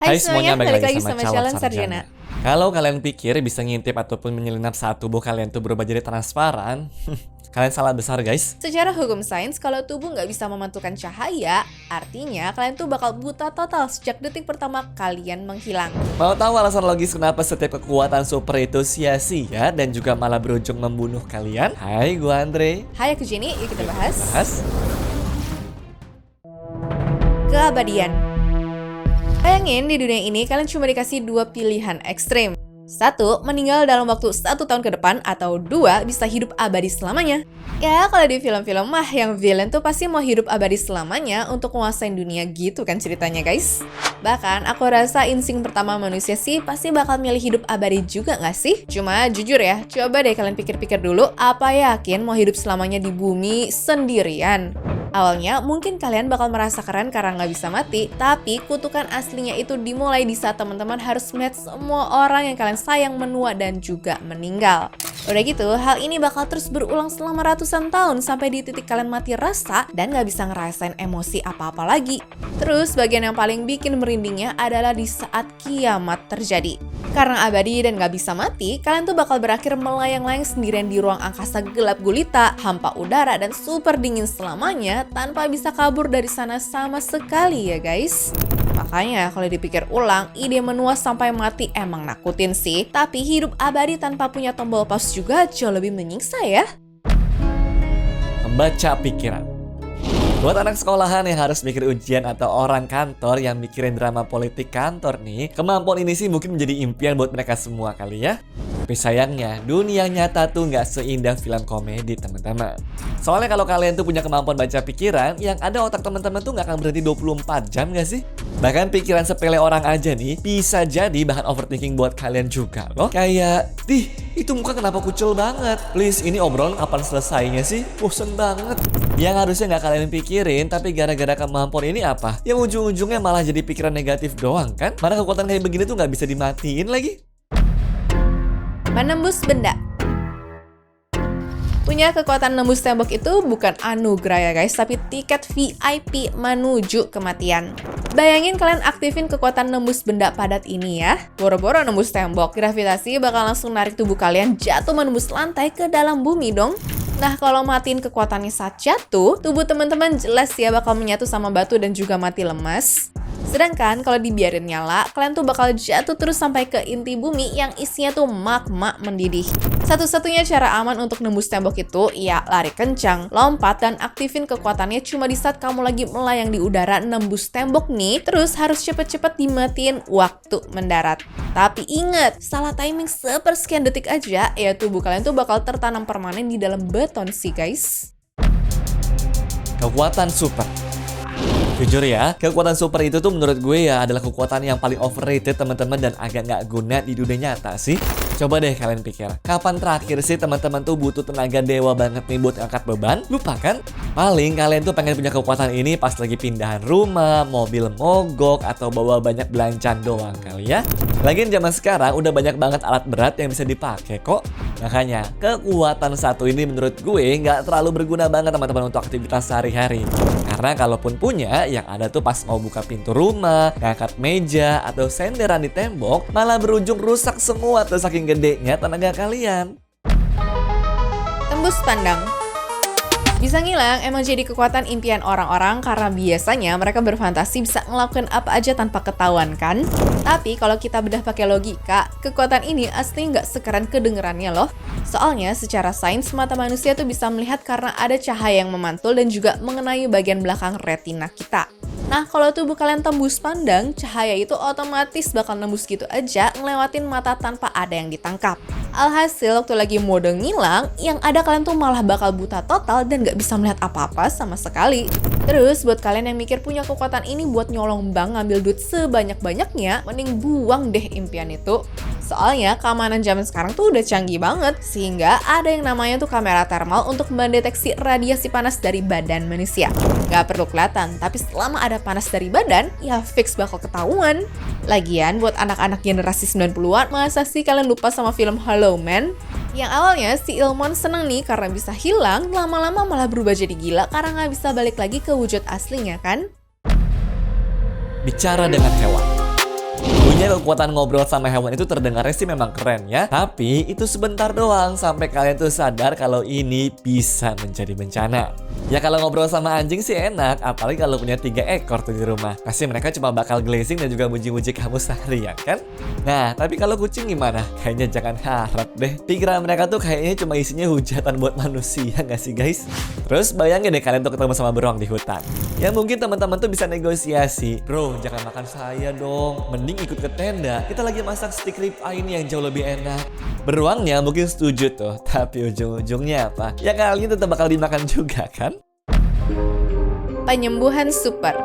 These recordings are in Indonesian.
Hai Hai semuanya, semuanya, balik balik lagi lagi sama sama Calon Calon Sarjana. Sarjana. Kalau kalian pikir bisa ngintip ataupun menyelinap saat tubuh kalian tuh berubah jadi transparan, kalian salah besar guys. Secara hukum sains, kalau tubuh nggak bisa memantulkan cahaya, artinya kalian tuh bakal buta total sejak detik pertama kalian menghilang. Mau tahu alasan logis kenapa setiap kekuatan super itu sia-sia dan juga malah berujung membunuh kalian? Hai, gua Andre. Hai, aku Jenny, yuk kita bahas. Keabadian. Bayangin di dunia ini kalian cuma dikasih dua pilihan ekstrim. Satu, meninggal dalam waktu 1 tahun ke depan, atau dua, bisa hidup abadi selamanya. Ya, kalau di film-film mah yang villain tuh pasti mau hidup abadi selamanya untuk menguasain dunia gitu kan ceritanya guys. Bahkan aku rasa insting pertama manusia sih pasti bakal milih hidup abadi juga gak sih? Cuma jujur ya, coba deh kalian pikir-pikir dulu, apa yakin mau hidup selamanya di bumi sendirian? Awalnya mungkin kalian bakal merasa keren karena nggak bisa mati, tapi kutukan aslinya itu dimulai di saat teman-teman harus melihat semua orang yang kalian sayang menua dan juga meninggal. Udah gitu, hal ini bakal terus berulang selama ratusan tahun sampai di titik kalian mati rasa dan nggak bisa ngerasain emosi apa-apa lagi. Terus bagian yang paling bikin merindingnya adalah di saat kiamat terjadi. Karena abadi dan nggak bisa mati, kalian tuh bakal berakhir melayang-layang sendirian di ruang angkasa gelap gulita, hampa udara, dan super dingin selamanya tanpa bisa kabur dari sana sama sekali ya guys. Makanya kalau dipikir ulang, ide menua sampai mati emang nakutin sih, tapi hidup abadi tanpa punya tombol pause juga jauh lebih menyiksa ya. Membaca pikiran. Buat anak sekolahan yang harus mikir ujian atau orang kantor yang mikirin drama politik kantor nih, kemampuan ini sih mungkin menjadi impian buat mereka semua kali ya. Tapi sayangnya, dunia nyata tuh nggak seindah film komedi teman-teman. Soalnya kalau kalian tuh punya kemampuan baca pikiran, yang ada otak teman-teman tuh nggak akan berhenti 24 jam nggak sih? Bahkan pikiran sepele orang aja nih, bisa jadi bahan overthinking buat kalian juga loh. Kayak, itu muka kenapa kucel banget? Please, ini obrolan kapan selesainya sih? Bosen banget. Yang harusnya nggak kalian pikirin, tapi gara-gara kemampuan ini apa? Yang ujung-ujungnya malah jadi pikiran negatif doang kan? Mana kekuatan kayak begini tuh nggak bisa dimatiin lagi? Menembus benda. Punya kekuatan nembus tembok itu bukan anugerah ya guys, tapi tiket VIP menuju kematian. Bayangin kalian aktifin kekuatan nembus benda padat ini ya. Boro-boro nembus tembok, gravitasi bakal langsung narik tubuh kalian jatuh menembus lantai ke dalam bumi dong. Nah, kalau matiin kekuatannya saat jatuh, tubuh teman-teman jelas ya bakal menyatu sama batu dan juga mati lemas. Sedangkan kalau dibiarin nyala, kalian tuh bakal jatuh terus sampai ke inti bumi yang isinya tuh magma mendidih. Satu-satunya cara aman untuk nembus tembok itu, ya lari kencang, lompat, dan aktifin kekuatannya cuma di saat kamu lagi melayang di udara nembus tembok nih, terus harus cepet-cepet dimatiin waktu mendarat. Tapi ingat, salah timing sepersekian detik aja, ya tubuh kalian tuh bakal tertanam permanen di dalam beton sih guys. Kekuatan super. Jujur ya, kekuatan super itu tuh menurut gue ya adalah kekuatan yang paling overrated teman-teman dan agak nggak guna di dunia nyata sih. Coba deh kalian pikir, kapan terakhir sih teman-teman tuh butuh tenaga dewa banget nih buat angkat beban? Lupa kan? Paling kalian tuh pengen punya kekuatan ini pas lagi pindahan rumah, mobil mogok, atau bawa banyak belanjaan doang kali ya. Lagian zaman sekarang udah banyak banget alat berat yang bisa dipakai kok. Makanya, kekuatan satu ini menurut gue nggak terlalu berguna banget teman-teman untuk aktivitas sehari-hari. Karena kalaupun punya, yang ada tuh pas mau buka pintu rumah, ngangkat meja, atau senderan di tembok, malah berujung rusak semua tuh saking gedenya tenaga kalian. Tembus pandang. Bisa ngilang emang jadi kekuatan impian orang-orang karena biasanya mereka berfantasi bisa ngelakuin apa aja tanpa ketahuan kan? Tapi kalau kita bedah pakai logika, kekuatan ini asli nggak sekeren kedengerannya loh. Soalnya secara sains mata manusia tuh bisa melihat karena ada cahaya yang memantul dan juga mengenai bagian belakang retina kita. Nah, kalau tubuh kalian tembus pandang, cahaya itu otomatis bakal nembus gitu aja ngelewatin mata tanpa ada yang ditangkap. Alhasil, waktu lagi mode ngilang, yang ada kalian tuh malah bakal buta total dan gak bisa melihat apa-apa sama sekali. Terus, buat kalian yang mikir punya kekuatan ini buat nyolong bank ngambil duit sebanyak-banyaknya, mending buang deh impian itu. Soalnya, keamanan zaman sekarang tuh udah canggih banget, sehingga ada yang namanya tuh kamera thermal untuk mendeteksi radiasi panas dari badan manusia. Gak perlu kelihatan, tapi selama ada panas dari badan, ya fix bakal ketahuan. Lagian, buat anak-anak generasi 90-an, masa sih kalian lupa sama film Hollow Man? Yang awalnya si Ilmon seneng nih karena bisa hilang, lama-lama malah berubah jadi gila karena nggak bisa balik lagi ke wujud aslinya kan? Bicara dengan hewan. Sebenarnya kekuatan ngobrol sama hewan itu terdengarnya sih memang keren ya. Tapi itu sebentar doang sampai kalian tuh sadar kalau ini bisa menjadi bencana. Ya kalau ngobrol sama anjing sih enak, apalagi kalau punya 3 ekor tuh di rumah. Pasti mereka cuma bakal glazing dan juga muji-muji kamu seharian kan? Nah, tapi kalau kucing gimana? Kayaknya jangan harap deh. Pikiran mereka tuh kayaknya cuma isinya hujatan buat manusia nggak sih guys? Terus bayangin deh kalian tuh ketemu sama beruang di hutan. Ya mungkin teman-teman tuh bisa negosiasi. Bro, jangan makan saya dong. Mending ikut ke tenda. Kita lagi masak steak rib eye ini yang jauh lebih enak. Beruangnya mungkin setuju tuh. Tapi ujung-ujungnya apa? Ya kalian tetap bakal dimakan juga kan? Penyembuhan super.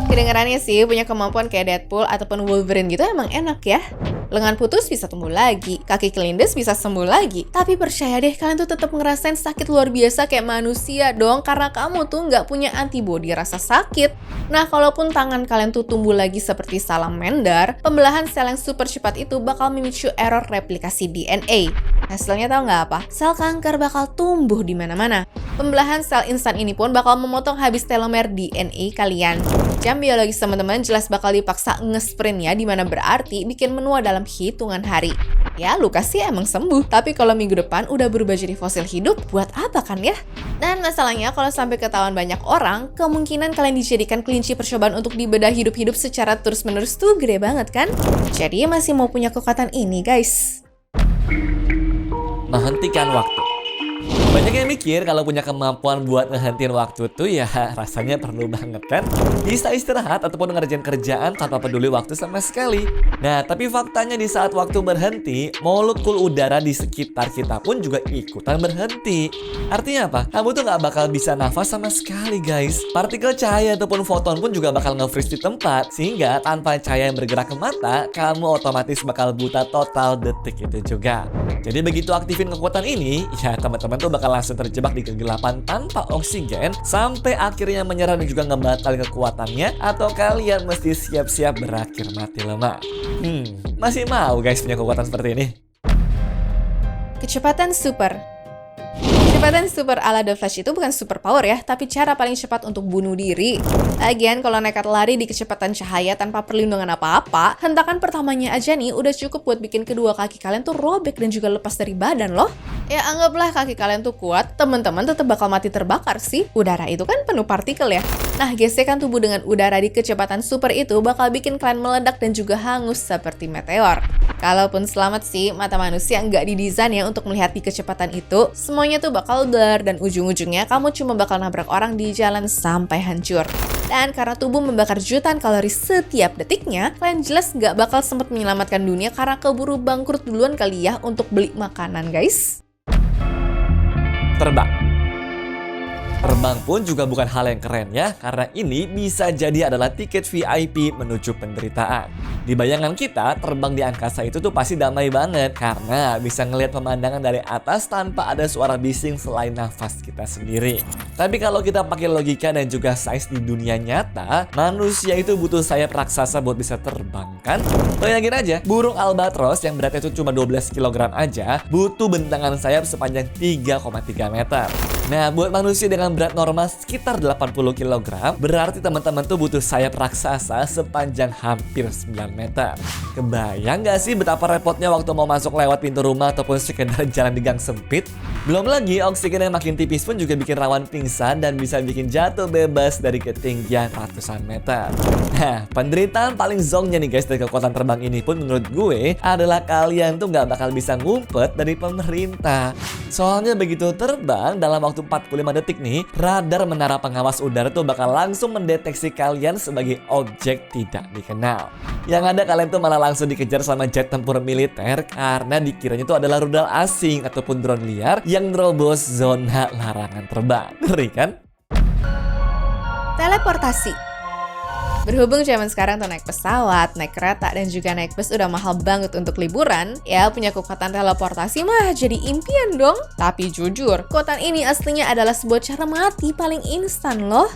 Kedengarannya sih punya kemampuan kayak Deadpool ataupun Wolverine gitu emang enak ya. Lengan putus bisa tumbuh lagi, kaki kelindes bisa sembuh lagi. Tapi percaya deh, kalian tuh tetap ngerasain sakit luar biasa kayak manusia dong, karena kamu tuh nggak punya antibodi rasa sakit. Nah, kalaupun tangan kalian tuh tumbuh lagi seperti salamander, pembelahan sel yang super cepat itu bakal memicu error replikasi DNA. Hasilnya tahu nggak apa? Sel kanker bakal tumbuh di mana-mana. Pembelahan sel instan ini pun bakal memotong habis telomer DNA kalian. Jam biologis teman-teman jelas bakal dipaksa nge-sprint ya, dimana berarti bikin menua dalam hitungan hari. Ya, luka sih emang sembuh, tapi kalau minggu depan udah berubah jadi fosil hidup, buat apa kan ya? Dan masalahnya kalau sampai ketahuan banyak orang, kemungkinan kalian dijadikan kelinci percobaan untuk dibedah hidup-hidup secara terus-menerus tuh gede banget kan? Jadi masih mau punya kekuatan ini guys. Menghentikan waktu. Banyak yang mikir kalau punya kemampuan buat ngehentiin waktu tuh ya rasanya perlu banget kan? Bisa istirahat ataupun ngerjain kerjaan tanpa peduli waktu sama sekali. Nah, tapi faktanya di saat waktu berhenti, molekul udara di sekitar kita pun juga ikutan berhenti. Artinya apa? Kamu tuh gak bakal bisa nafas sama sekali guys. Partikel cahaya ataupun foton pun juga bakal nge-freeze di tempat. Sehingga tanpa cahaya yang bergerak ke mata, kamu otomatis bakal buta total detik itu juga. Jadi begitu aktifin kekuatan ini, ya teman-teman tuh bakal langsung terjebak di kegelapan tanpa oksigen sampai akhirnya menyerah dan juga ngebatalin kekuatannya, atau kalian mesti siap-siap berakhir mati lemah. Masih mau guys punya kekuatan seperti ini? Kecepatan super. Kecepatan super ala The Flash itu bukan super power ya, tapi cara paling cepat untuk bunuh diri. Lagian kalau nekat lari di kecepatan cahaya tanpa perlindungan apa-apa, hentakan pertamanya aja nih udah cukup buat bikin kedua kaki kalian tuh robek dan juga lepas dari badan loh. Ya anggaplah kaki kalian tuh kuat, teman-teman tetap bakal mati terbakar sih. Udara itu kan penuh partikel ya. Nah, gesekan tubuh dengan udara di kecepatan super itu bakal bikin kalian meledak dan juga hangus seperti meteor. Kalaupun selamat sih, mata manusia nggak didesain ya untuk melihat di kecepatan itu. Semuanya tuh bakal blur dan ujung-ujungnya kamu cuma bakal nabrak orang di jalan sampai hancur. Dan karena tubuh membakar jutaan kalori setiap detiknya, kalian jelas nggak bakal sempat menyelamatkan dunia karena keburu bangkrut duluan kali ya untuk beli makanan guys. Terbang. Terbang pun juga bukan hal yang keren ya, karena ini bisa jadi adalah tiket VIP menuju penderitaan. Di bayangan kita, terbang di angkasa itu tuh pasti damai banget, karena bisa ngelihat pemandangan dari atas tanpa ada suara bising selain nafas kita sendiri. Tapi kalau kita pakai logika dan juga size di dunia nyata, manusia itu butuh sayap raksasa buat bisa terbang kan? Bayangin aja, burung albatros yang beratnya itu cuma 12 kg aja, butuh bentangan sayap sepanjang 3,3 meter. Nah, buat manusia dengan berat normal sekitar 80 kg, berarti teman-teman tuh butuh sayap raksasa sepanjang hampir 9 meter. Kebayang gak sih betapa repotnya waktu mau masuk lewat pintu rumah ataupun sekedar jalan di gang sempit? Belum lagi oksigen yang makin tipis pun juga bikin rawan pingsan dan bisa bikin jatuh bebas dari ketinggian ratusan meter. Nah, penderitaan paling zongnya nih guys dari kekuatan terbang ini pun menurut gue adalah kalian tuh gak bakal bisa ngumpet dari pemerintah. Soalnya begitu terbang dalam waktu 45 detik nih, radar menara pengawas udara tuh bakal langsung mendeteksi kalian sebagai objek tidak dikenal. Yang ada kalian tuh malah langsung dikejar sama jet tempur militer karena dikiranya tuh adalah rudal asing ataupun drone liar yang nerobos zona larangan terbang. Ngeri kan? Teleportasi. Berhubung zaman sekarang tuh naik pesawat, naik kereta, dan juga naik bus udah mahal banget untuk liburan, ya punya kekuatan teleportasi mah jadi impian dong. Tapi jujur, kekuatan ini aslinya adalah sebuah cara mati paling instan loh.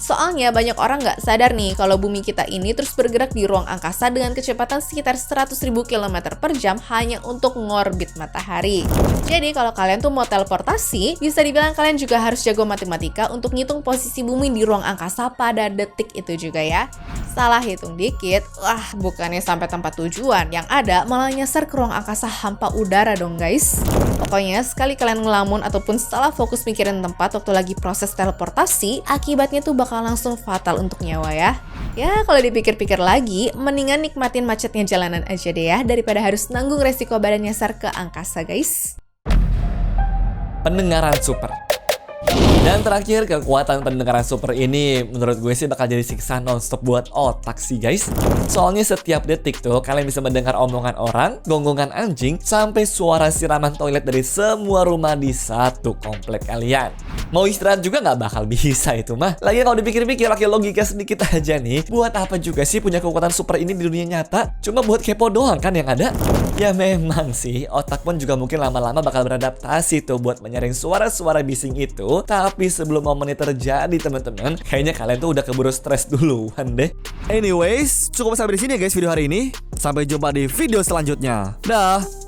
Soalnya banyak orang nggak sadar nih kalau bumi kita ini terus bergerak di ruang angkasa dengan kecepatan sekitar 100.000 km per jam hanya untuk ngorbit matahari. Jadi kalau kalian tuh mau teleportasi, bisa dibilang kalian juga harus jago matematika untuk ngitung posisi bumi di ruang angkasa pada detik itu juga ya. Salah hitung dikit, wah bukannya sampai tempat tujuan, yang ada malah nyasar ke ruang angkasa hampa udara dong guys. Pokoknya sekali kalian ngelamun ataupun salah fokus mikirin tempat waktu lagi proses teleportasi, akibatnya tuh bakal langsung fatal untuk nyawa ya. Ya kalau dipikir-pikir lagi, mendingan nikmatin macetnya jalanan aja deh ya, daripada harus nanggung resiko badan nyasar ke angkasa guys. Pendengaran super. Dan terakhir, kekuatan pendengaran super ini menurut gue sih bakal jadi siksa nonstop buat otak sih guys. Soalnya setiap detik tuh kalian bisa mendengar omongan orang, gonggongan anjing, sampai suara siraman toilet dari semua rumah di satu komplek kalian. Mau istirahat juga nggak bakal bisa itu mah. Lagi kalau dipikir-pikir pakai logika sedikit aja nih, buat apa juga sih punya kekuatan super ini di dunia nyata? Cuma buat kepo doang kan yang ada? Ya memang sih, otak pun juga mungkin lama-lama bakal beradaptasi tuh buat menyaring suara-suara bising itu. Tapi sebelum momen ini terjadi teman-teman, kayaknya kalian tuh udah keburu stres duluan deh. Anyways, cukup sampai di sini ya guys video hari ini. Sampai jumpa di video selanjutnya. Dah.